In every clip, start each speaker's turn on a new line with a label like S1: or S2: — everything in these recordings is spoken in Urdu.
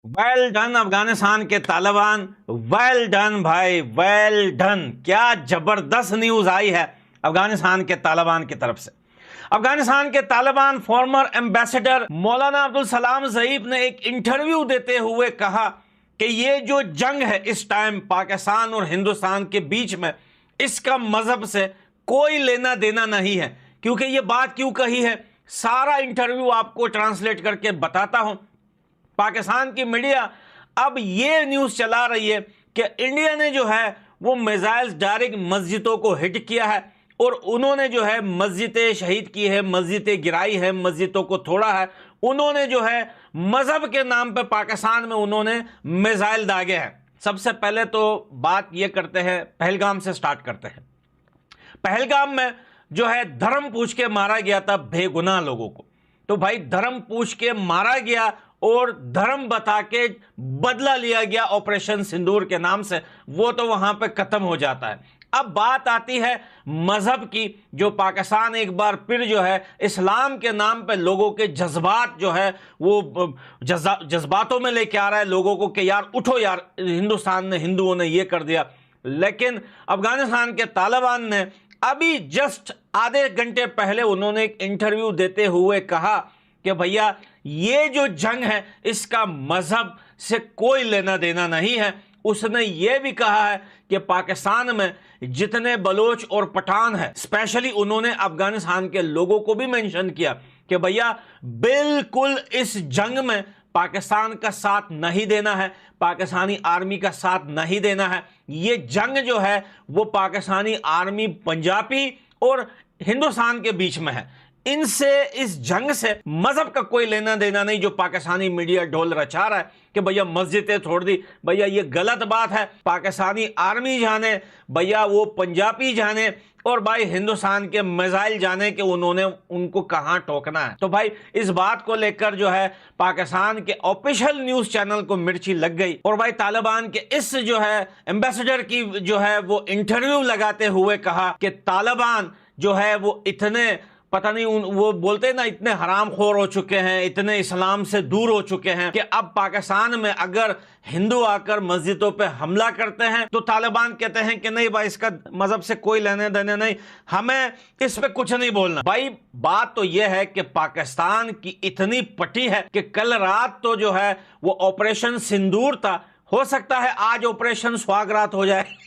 S1: ویل ڈن افغانستان کے طالبان، ویل ڈن بھائی، ویل ڈن. کیا زبردست نیوز آئی ہے افغانستان کے طالبان کی طرف سے. افغانستان کے طالبان فارمر ایمبیسڈر مولانا عبدالسلام ظہیر نے ایک انٹرویو دیتے ہوئے کہا کہ یہ جو جنگ ہے اس ٹائم پاکستان اور ہندوستان کے بیچ میں، اس کا مذہب سے کوئی لینا دینا نہیں ہے. کیونکہ یہ بات کیوں کہی ہے، سارا انٹرویو آپ کو ٹرانسلیٹ کر کے بتاتا ہوں. پاکستان کی میڈیا اب یہ نیوز چلا رہی ہے کہ انڈیا نے جو ہے وہ میزائلز ڈائریکٹ مسجدوں کو ہٹ کیا ہے، اور انہوں نے جو ہے مسجدیں شہید کی ہے، مسجدیں گرائی ہے، مسجدوں کو توڑا ہے. انہوں نے جو ہے مذہب کے نام پہ پاکستان میں انہوں نے میزائل داغے ہیں. سب سے پہلے تو بات یہ کرتے ہیں، پہلگام سے سٹارٹ کرتے ہیں. پہلگام میں جو ہے دھرم پوچھ کے مارا گیا تھا بے گناہ لوگوں کو. تو بھائی دھرم پوچھ کے مارا گیا اور دھرم بتا کے بدلہ لیا گیا آپریشن سندور کے نام سے، وہ تو وہاں پہ ختم ہو جاتا ہے. اب بات آتی ہے مذہب کی، جو پاکستان ایک بار پھر جو ہے اسلام کے نام پہ لوگوں کے جذبات جو ہے وہ جذباتوں میں لے کے آ رہا ہے لوگوں کو کہ یار اٹھو یار، ہندوستان نے، ہندوؤں نے یہ کر دیا. لیکن افغانستان کے طالبان نے ابھی جسٹ آدھے گھنٹے پہلے انہوں نے ایک انٹرویو دیتے ہوئے کہا کہ بھیا یہ جو جنگ ہے اس کا مذہب سے کوئی لینا دینا نہیں ہے. اس نے یہ بھی کہا ہے کہ پاکستان میں جتنے بلوچ اور پٹھان ہیں، اسپیشلی انہوں نے افغانستان کے لوگوں کو بھی مینشن کیا کہ بھیا بالکل اس جنگ میں پاکستان کا ساتھ نہیں دینا ہے، پاکستانی آرمی کا ساتھ نہیں دینا ہے. یہ جنگ جو ہے وہ پاکستانی آرمی پنجابی اور ہندوستان کے بیچ میں ہے. ان سے، اس جنگ سے مذہب کا کوئی لینا دینا نہیں. جو پاکستانی میڈیا ڈھول رچا رہا ہے کہ بھیا مسجدیں توڑ دی، بھیا یہ غلط بات ہے. پاکستانی آرمی جانے، بھیا وہ پنجابی جانے، اور بھائی ہندوستان کے میزائل جانے کہ انہوں نے ان کو کہاں ٹوکنا ہے. تو بھائی اس بات کو لے کر جو ہے پاکستان کے آفیشل نیوز چینل کو مرچی لگ گئی، اور بھائی طالبان کے اس جو ہے ایمبیسڈر کی جو ہے وہ انٹرویو لگاتے ہوئے کہا کہ طالبان جو ہے وہ اتنے پتہ نہیں، وہ بولتے ہیں نا، اتنے حرام خور ہو چکے ہیں، اتنے اسلام سے دور ہو چکے ہیں کہ اب پاکستان میں اگر ہندو آ کر مسجدوں پہ حملہ کرتے ہیں تو طالبان کہتے ہیں کہ نہیں بھائی اس کا مذہب سے کوئی لینے دینے نہیں، ہمیں اس پہ کچھ نہیں بولنا. بھائی بات تو یہ ہے کہ پاکستان کی اتنی پٹی ہے کہ کل رات تو جو ہے وہ آپریشن سندور تھا، ہو سکتا ہے آج آپریشن سواگرات ہو جائے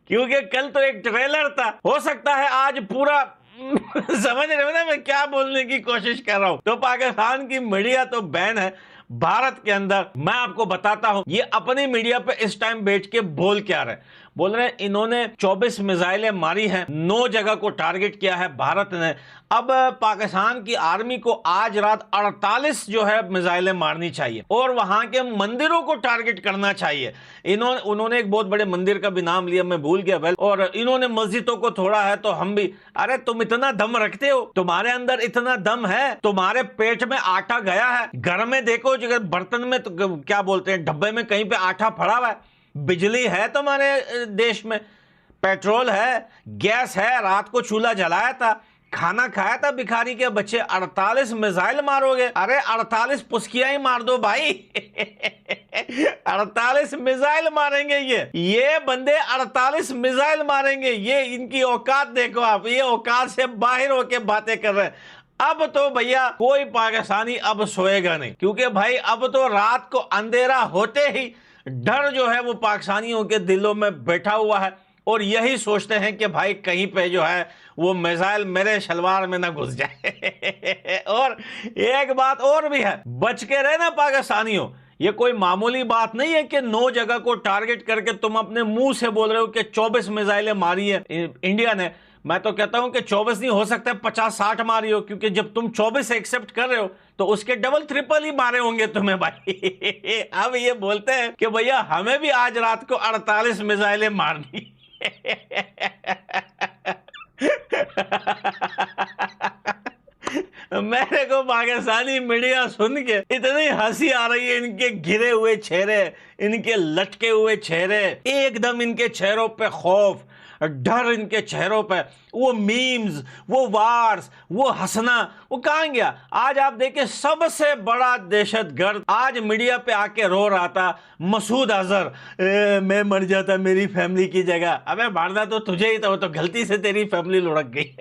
S1: کیونکہ کل تو ایک ٹریلر تھا، ہو سکتا ہے آج پورا سمجھ رہے ہو نا میں کیا بولنے کی کوشش کر رہا ہوں. تو پاکستان کی میڈیا تو بین ہے بھارت کے اندر. میں آپ کو بتاتا ہوں یہ اپنی میڈیا پہ اس ٹائم بیٹھ کے بول کیا رہے. بول رہے ہیں انہوں نے 24 میزائلیں ماری ہیں، 9 جگہ کو ٹارگٹ کیا ہے بھارت نے. اب پاکستان کی آرمی کو آج رات 48 جو ہے میزائلیں مارنی چاہیے، اور وہاں کے مندروں کو ٹارگٹ کرنا چاہیے. انہوں نے ایک بہت بڑے مندر کا بھی نام لیا، میں بھول گیا، اور انہوں نے مسجدوں کو توڑا ہے. تو ہم بھی، ارے تم اتنا دم رکھتے ہو، تمہارے اندر اتنا دم ہے، تمہارے پیٹ میں آٹا گیا ہے، گھر میں دیکھو جگر برتن میں تو کیا بولتے ہیں، ڈبے میں کہیں پہ آٹا پڑا ہوا ہے، بجلی ہے تمہارے دیش میں، پیٹرول ہے، گیس ہے، رات کو چولہا جلایا تھا، کھانا کھایا تھا بھکاری کے بچے. 48 میزائل مارو گے؟ ارے 48 پسکیاں ہی مار دو بھائی 48 میزائل ماریں گے یہ بندے 48 میزائل ماریں گے. یہ ان کی اوقات دیکھو آپ، یہ اوقات سے باہر ہو کے باتیں کر رہے ہیں. اب تو بھیا کوئی پاکستانی اب سوئے گا نہیں، کیونکہ بھائی اب تو رات کو اندھیرا ہوتے ہی ڈر جو ہے وہ پاکستانیوں کے دلوں میں بیٹھا ہوا ہے، اور یہی سوچتے ہیں کہ بھائی کہیں پہ جو ہے وہ میزائل میرے شلوار میں نہ گھس جائے اور ایک بات اور بھی ہے، بچ کے رہنا پاکستانیوں. یہ کوئی معمولی بات نہیں ہے کہ 9 جگہ کو ٹارگٹ کر کے تم اپنے منہ سے بول رہے ہو کہ 24 میزائلیں ماری ہے انڈیا نے. میں تو کہتا ہوں کہ 24 نہیں، ہو سکتا ہے 50-60 ماری ہو، کیونکہ جب تم 24 ایکسپٹ کر رہے ہو تو اس کے ڈبل ٹرپل ہی مارے ہوں گے تمہیں بھائی. اب یہ بولتے ہیں کہ بھیا ہمیں بھی آج رات کو 48 میزائلیں مارنی میرے کو پاکستانی میڈیا سن کے اتنی ہنسی آ رہی ہے. ان کے گرے ہوئے چہرے، ان کے لٹکے ہوئے چہرے، ایک دم ان کے چہروں پہ خوف، ڈر ان کے چہروں پہ، وہ میمز، وہ وارز، وہ ہنسنا، وہ کہاں گیا؟ آج آپ دیکھیں سب سے بڑا دہشت گرد آج میڈیا پہ آ کے رو رہا تھا مسعود اظہر، میں مر جاتا میری فیملی کی جگہ۔ ابے مارنا تو تجھے ہی تھا، وہ تو غلطی سے تیری فیملی لڑک گئی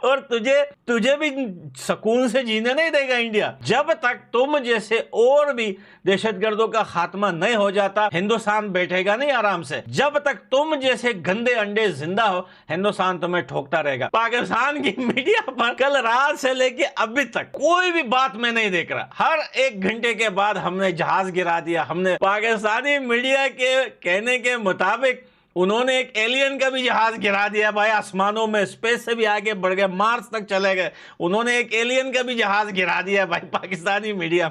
S1: اور تجھے بھی سکون سے جینے نہیں دے گا انڈیا۔ جب تک تم جیسے اور بھی دہشت گردوں کا خاتمہ نہیں ہو جاتا، ہندوستان بیٹھے گا نہیں آرام سے۔ جب تک تم جیسے گندے انڈے زندہ ہو، ہندوستان تمہیں ٹھوکتا رہے گا۔ پاکستان کی میڈیا پر کل رات سے لے کے ابھی تک کوئی بھی بات میں نہیں دیکھ رہا، ہر 1 گھنٹے کے بعد ہم نے جہاز گرا دیا، ہم نے پاکستانی میڈیا کے کہنے کے مطابق انہوں نے ایک ایلین کا بھی جہاز گرا دیا بھائی، آسمانوں میں، اسپیس سے بھی آگے بڑھ گئے، مارس تک چلے گئے، انہوں نے ایک ایلین کا بھی جہاز گرا دیا بھائی پاکستانی میڈیا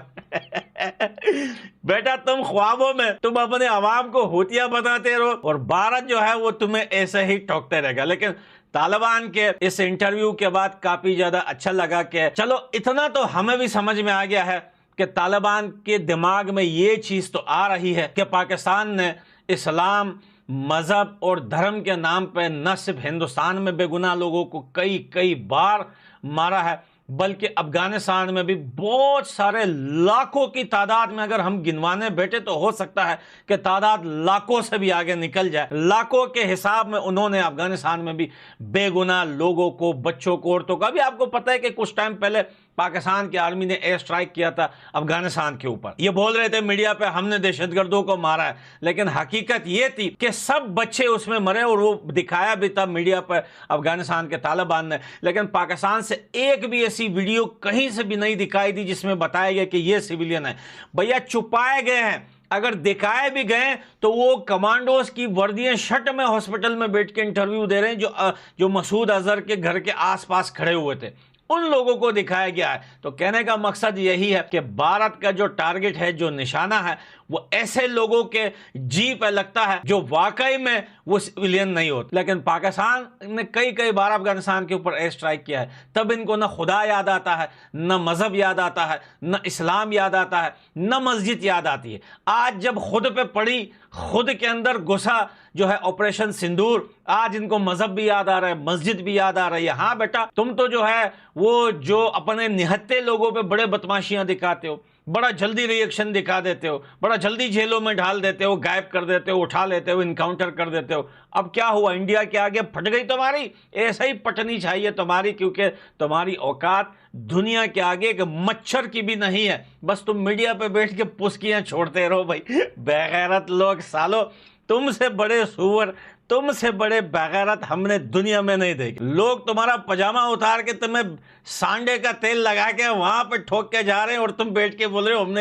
S1: بیٹا تم خوابوں میں تم اپنے عوام کو ہوتیا بتاتے رہو اور بھارت جو ہے وہ تمہیں ایسے ہی ٹوکتے رہے گا۔ لیکن طالبان کے اس انٹرویو کے بعد کافی زیادہ اچھا لگا کہ چلو اتنا تو ہمیں بھی سمجھ میں آ گیا ہے کہ طالبان کے دماغ میں یہ چیز تو آ رہی ہے کہ پاکستان نے اسلام، مذہب اور دھرم کے نام پہ نہ صرف ہندوستان میں بے گناہ لوگوں کو کئی بار مارا ہے، بلکہ افغانستان میں بھی بہت سارے لاکھوں کی تعداد میں اگر ہم گنوانے بیٹھے تو ہو سکتا ہے کہ تعداد لاکھوں سے بھی آگے نکل جائے۔ لاکھوں کے حساب میں انہوں نے افغانستان میں بھی بے گناہ لوگوں کو، بچوں کو، عورتوں کو، ابھی آپ کو پتہ ہے کہ کچھ ٹائم پہلے پاکستان کی آرمی نے ایئر سٹرائک کیا تھا افغانستان کے اوپر، یہ بول رہے تھے میڈیا پہ ہم نے دہشت گردوں کو مارا ہے، لیکن حقیقت یہ تھی کہ سب بچے اس میں مرے اور وہ دکھایا بھی تھا میڈیا پہ افغانستان کے طالبان نے، لیکن پاکستان سے ایک بھی ایسی ویڈیو کہیں سے بھی نہیں دکھائی دی جس میں بتایا گیا کہ یہ سویلین ہے۔ بھیا چھپائے گئے ہیں، اگر دکھائے بھی گئے تو وہ کمانڈوز کی وردیاں شرٹ میں ہاسپٹل میں بیٹھ کے انٹرویو دے رہے ہیں جو مسعود اظہر کے گھر کے آس پاس کھڑے ہوئے تھے، ان لوگوں کو دکھایا گیا ہے۔ تو کہنے کا مقصد یہی ہے کہ بھارت کا جو ٹارگٹ ہے، جو نشانہ ہے، وہ ایسے لوگوں کے جی پہ لگتا ہے جو واقعی میں وہ سویلین نہیں ہوتے۔ لیکن پاکستان نے کئی بار افغانستان کے اوپر ایئر سٹرائک کیا ہے، تب ان کو نہ خدا یاد آتا ہے، نہ مذہب یاد آتا ہے، نہ اسلام یاد آتا ہے، نہ مسجد یاد آتی ہے۔ آج جب خود پہ پڑی، خود کے اندر گھسا جو ہے آپریشن سندور، آج ان کو مذہب بھی یاد آ رہا ہے، مسجد بھی یاد آ رہی ہے۔ ہاں بیٹا تم تو جو ہے وہ جو اپنے نہتے لوگوں پہ بڑے بدماشیاں دکھاتے ہو، بڑا جلدی ری ایکشن دکھا دیتے ہو، بڑا جلدی جیلوں میں ڈال دیتے ہو، غائب کر دیتے ہو، اٹھا لیتے ہو، انکاؤنٹر کر دیتے ہو۔ اب کیا ہوا؟ انڈیا کے آگے پھٹ گئی تمہاری؟ ایسا ہی پٹنی چاہیے تمہاری، کیونکہ تمہاری اوقات دنیا کے آگے ایک مچھر کی بھی نہیں ہے۔ بس تم میڈیا پہ بیٹھ کے پسکیاں چھوڑتے رہو بھائی، بے غیرت لوگ سالو، تم سے بڑے سور، تم سے بڑے بغیرت ہم نے دنیا میں نہیں دیکھے۔ لوگ تمہارا پجامہ اتار کے تمہیں سانڈے کا تیل لگا کے وہاں پہ ٹھوک کے جا رہے ہیں اور تم بیٹھ کے بول رہے ہو ہم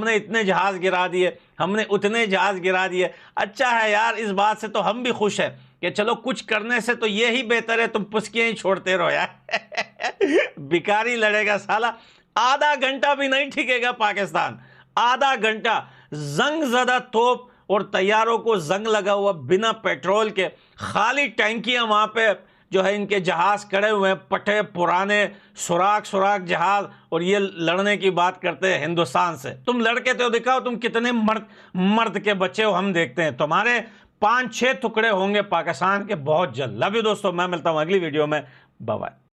S1: نے اتنے جہاز گرا دیے، ہم نے اتنے جہاز گرا دیے۔ اچھا ہے یار، اس بات سے تو ہم بھی خوش ہیں کہ چلو کچھ کرنے سے تو یہی بہتر ہے تم پسکیاں ہی چھوڑتے رہو یار بیکاری لڑے گا سالا، آدھا گھنٹہ بھی نہیں ٹھکے گا پاکستان، آدھا گھنٹہ زنگ زدہ توپ اور طیاروں کو زنگ لگا ہوا، بنا پیٹرول کے خالی ٹینکیاں وہاں پہ جو ہے ان کے جہاز کھڑے ہوئے ہیں، پٹھے پرانے سوراخ جہاز، اور یہ لڑنے کی بات کرتے ہیں ہندوستان سے۔ تم لڑکے تو دکھاؤ تم کتنے مرد کے بچے ہو، ہم دیکھتے ہیں۔ تمہارے 5-6 ٹکڑے ہوں گے پاکستان کے بہت جلد۔ لو یو دوستو، میں ملتا ہوں اگلی ویڈیو میں، بائے بائے۔